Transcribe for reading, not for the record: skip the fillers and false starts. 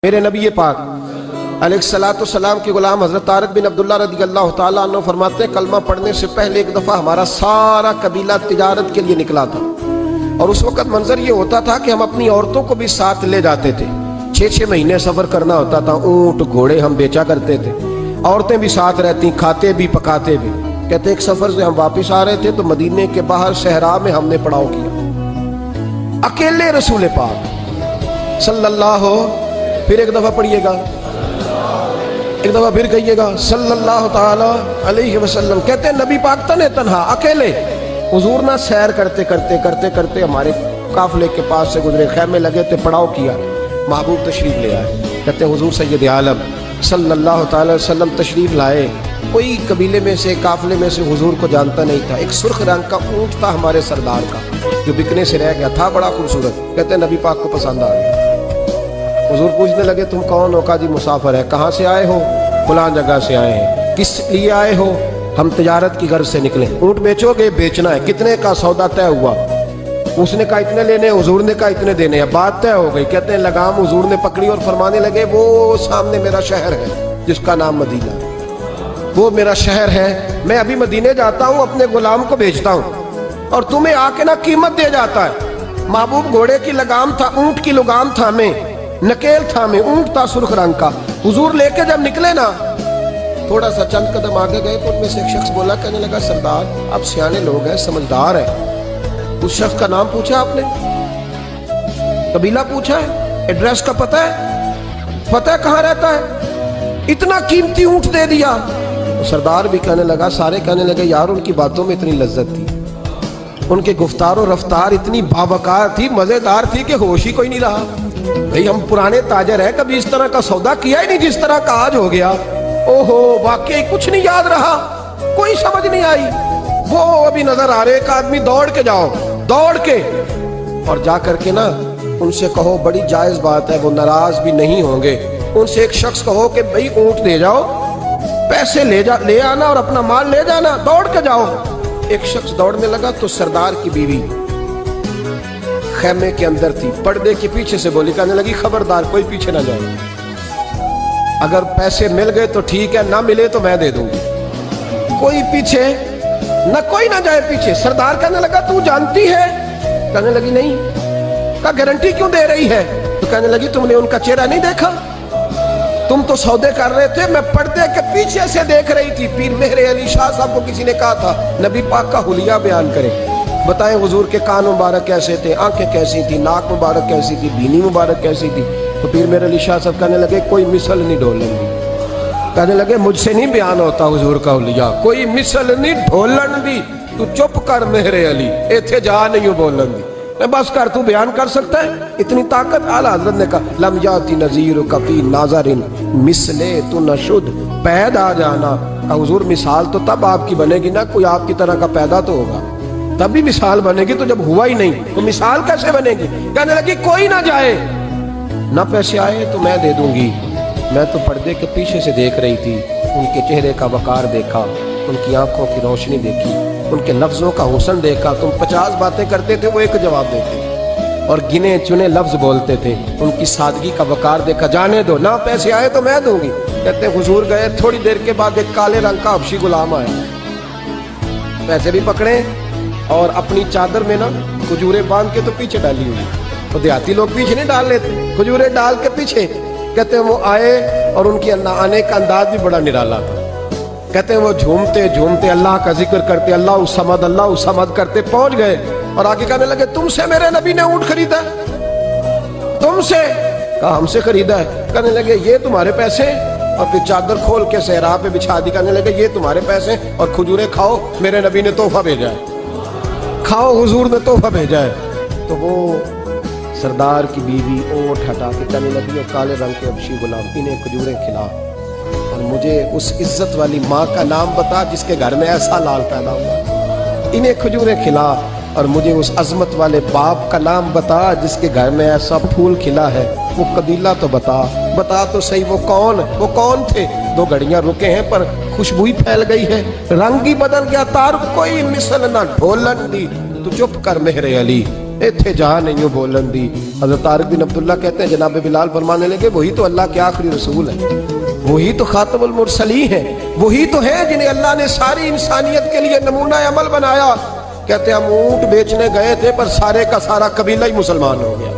میرے نبی پاک علیہ السلام کے غلام حضرت طارق بن عبداللہ رضی اللہ تعالیٰ عنہ فرماتے ہیں کلمہ پڑھنے سے پہلے ایک دفعہ ہمارا سارا قبیلہ تجارت کے لیے نکلا تھا، اور اس وقت منظر یہ ہوتا تھا کہ ہم اپنی عورتوں کو بھی ساتھ لے جاتے تھے۔ 6 مہینے سفر کرنا ہوتا تھا، اونٹ گھوڑے ہم بیچا کرتے تھے، عورتیں بھی ساتھ رہتی، کھاتے بھی پکاتے بھی۔ کہتے ایک سفر سے ہم واپس آ رہے تھے تو مدینے کے باہر صحرا میں ہم نے پڑاؤ کیا، اکیلے رسول پاک صلی اللہ پھر ایک دفعہ پڑھیے گا، ایک دفعہ پھر کہیے گا صلی اللہ تعالی علیہ وسلم۔ کہتے ہیں نبی پاک تنہا اکیلے حضور نہ سیر کرتے ہمارے قافلے کے پاس سے گزرے، خیمے لگے تھے، پڑاؤ کیا، محبوب تشریف لے آئے۔ کہتے ہیں حضور سید عالم صلی اللہ تعالی وسلم تشریف لائے، کوئی قبیلے میں سے قافلے میں سے حضور کو جانتا نہیں تھا۔ ایک سرخ رنگ کا اونٹ تھا ہمارے سردار کا جو بکنے سے رہ گیا تھا، بڑا خوبصورت۔ کہتے ہیں نبی پاک کو پسند آ گیا۔ حضور پوچھنے لگے تم کون ہو؟ کہا جی مسافر ہے۔ کہاں سے آئے ہو؟ فلاں جگہ سے آئے ہیں۔ کس لیے آئے ہو؟ ہم تجارت کی غرض سے نکلے۔ اونٹ بیچو گے؟ بیچنا ہے۔ کتنے کا سودا طے ہوا؟ اس نے کہا اتنے لینے، حضور نے کہا اتنے دینے ہیں، بات طے ہو گئی۔ کہتے ہیں لگام حضور نے پکڑی اور فرمانے لگے وہ سامنے میرا شہر ہے جس کا نام مدینہ، وہ میرا شہر ہے، میں ابھی مدینے جاتا ہوں، اپنے غلام کو بھیجتا ہوں اور تمہیں آ کے نا قیمت دے جاتا ہے۔ محبوب گھوڑے کی لگام تھا، اونٹ کی لگام تھا، میں نکیل تھا، میں اونٹ تھا سرخ رنگ کا۔ حضور لے کے جب نکلے نا تھوڑا سا چند قدم آگے گئے تو ان میں سے ایک شخص بولا، کہنے لگا سردار آپ سیانے لوگ ہیں، سمجھدار ہیں، اس شخص کا نام پوچھا آپ نے، قبیلہ پوچھا ہے، ایڈریس کا پتہ ہے کہاں رہتا ہے، اتنا قیمتی اونٹ دے دیا؟ سردار بھی کہنے لگا، سارے کہنے لگے یار ان کی باتوں میں اتنی لذت تھی، ان کے گفتار و رفتار اتنی باوقار تھی، مزیدار تھی کہ ہوش ہی کوئی نہیں رہا۔ بھئی ہم پرانے تاجر ہیں، کبھی اس طرح کا سودا کیا ہی نہیں جس طرح کا آج ہو گیا۔ اوہو واقعی کچھ نہیں یاد رہا، کوئی سمجھ نہیں آئی۔ وہ ابھی نظر آ رہے، ایک آدمی دوڑ کے جاؤ، دوڑ کے اور جا کر کے نا ان سے کہو، بڑی جائز بات ہے، وہ ناراض بھی نہیں ہوں گے، ان سے ایک شخص کہو کہ بھئی اونٹ دے جاؤ، پیسے لے آنا اور اپنا مال لے جانا، دوڑ کے جاؤ۔ ایک شخص دوڑنے لگا تو سردار کی بیوی خیمے کے اندر تھی، پردے کے پیچھے سے بولی، کہنے لگی خبردار کوئی پیچھے نہ جائے، اگر پیسے مل گئے تو ٹھیک ہے، نہ ملے تو میں دے دوں گی، کوئی پیچھے نہ، کوئی نہ جائے پیچھے۔ سردار کہنے لگا تو جانتی ہے؟ کہنے لگی نہیں۔ کہا گارنٹی کیوں دے رہی ہے؟ تو کہنے لگی تم نے ان کا چہرہ نہیں دیکھا؟ تم تو سودے کر رہے تھے، میں پردے کے پیچھے سے دیکھ رہی تھی۔ پیر مہر علی شاہ صاحب کو کسی نے کہا تھا نبی پاک کا حلیہ بیان کرے، بتائیں حضور کے کان مبارک کیسے تھے، آنکھیں کیسی تھی، ناک مبارک کیسی تھی، بینی مبارک کیسی تھی۔ تو پیر مہر علی شاہ صاحب کہنے لگے کوئی مثل نہیں ڈھولن دی، کہنے لگے مجھ سے نہیں بیان ہوتا حضور کا حلیہ، کوئی مثل نہیں ڈھولن دی، تو چپ کر مہر علی، ایتھے جا نہیں بولن دی، میں بس کر، تو بیان کر سکتا ہے اتنی طاقت؟ اعلیٰ حضرت نے کہا لم یاتی نذیر کفی ناظرن مثلے تو نشد، پیدا جانا۔ حضور مثال تو تب آپ کی بنے گی نا، کوئی آپ کی طرح کا پیدا تو ہوگا، تب بھی مثال بنے گی، تو جب ہوا ہی نہیں تو مثال کیسے بنے گی؟ کہنے لگی کوئی نہ جائے، نہ پیسے آئے تو میں دے دوں گی۔ میں تو پردے کے پیچھے سے دیکھ رہی تھی، ان کے چہرے کا وقار دیکھا، ان کی آنکھوں کی روشنی دیکھی، ان کے لفظوں کا حسن دیکھا۔ تم 50 باتیں کرتے تھے، وہ ایک جواب دیتے اور گنے چنے لفظ بولتے تھے، ان کی سادگی کا وقار دیکھا۔ جانے دو، نہ پیسے آئے تو میں دوں گی۔ کہتے ہیں حضور گئے، تھوڑی دیر کے بعد ایک کالے رنگ کا حبشی غلام آیا، پیسے بھی پکڑے اور اپنی چادر میں نا کھجورے باندھ کے تو پیچھے ڈالی ہوئی، تو دیہاتی لوگ پیچھے نہیں ڈال لیتے، کھجورے ڈال کے پیچھے۔ کہتے ہیں وہ آئے اور ان کی آنے کا انداز بھی بڑا نرالا تھا۔ کہتے ہیں وہ جھومتے جھومتے اللہ کا ذکر کرتے، اللہ الصمد کرتے پہنچ گئے اور آگے کہنے لگے تم سے میرے نبی نے اونٹ خریدا؟ تم سے؟ کہا ہم سے خریدا ہے۔ کہنے لگے یہ تمہارے پیسے؟ اور پھر چادر کھول کے صحرا پہ بچھا دی، کہنے لگے یہ تمہارے پیسے اور کھجورے کھاؤ، میرے نبی نے تحفہ بھیجا ہے، کھاؤ، حضور نے تحفہ بھیجا ہے۔ تو وہ سردار کی بیوی اونٹ ہٹا کے کہنے لگی اور کالے رنگ کے حبشی غلام انہیں کھجورے کھلا اور مجھے اس عزت والی ماں کا نام بتا جس کے گھر میں ایسا لال پیدا ہوا، انہیں کھجورے کھلا اور مجھے اس عظمت والے باپ کا نام بتا جس کے گھر میں ایسا پھول کھلا ہے، وہ قبیلہ تو بتا تو صحیح، وہ کون تھے؟ 2 گھڑیاں رکے ہیں پر خوشبو ہی پھیل گئی ہے، رنگ ہی بدل گیا، تار کوئی مثل نہ ڈھولن دی، تو چپ کر مہر علی، ایتھے جہاں نہیں ہو بولن دی. حضرت طارق بن عبداللہ کہتے ہیں جناب بلال فرمانے لگے وہی تو اللہ کے آخری رسول ہیں, وہی تو خاتم المرسلین ہیں, وہی تو ہیں جنہیں اللہ نے ساری انسانیت کے لیے نمونہ عمل بنایا. کہتے ہیں ہم اونٹ بیچنے گئے تھے پر سارے کا سارا قبیلہ ہی مسلمان ہو گیا.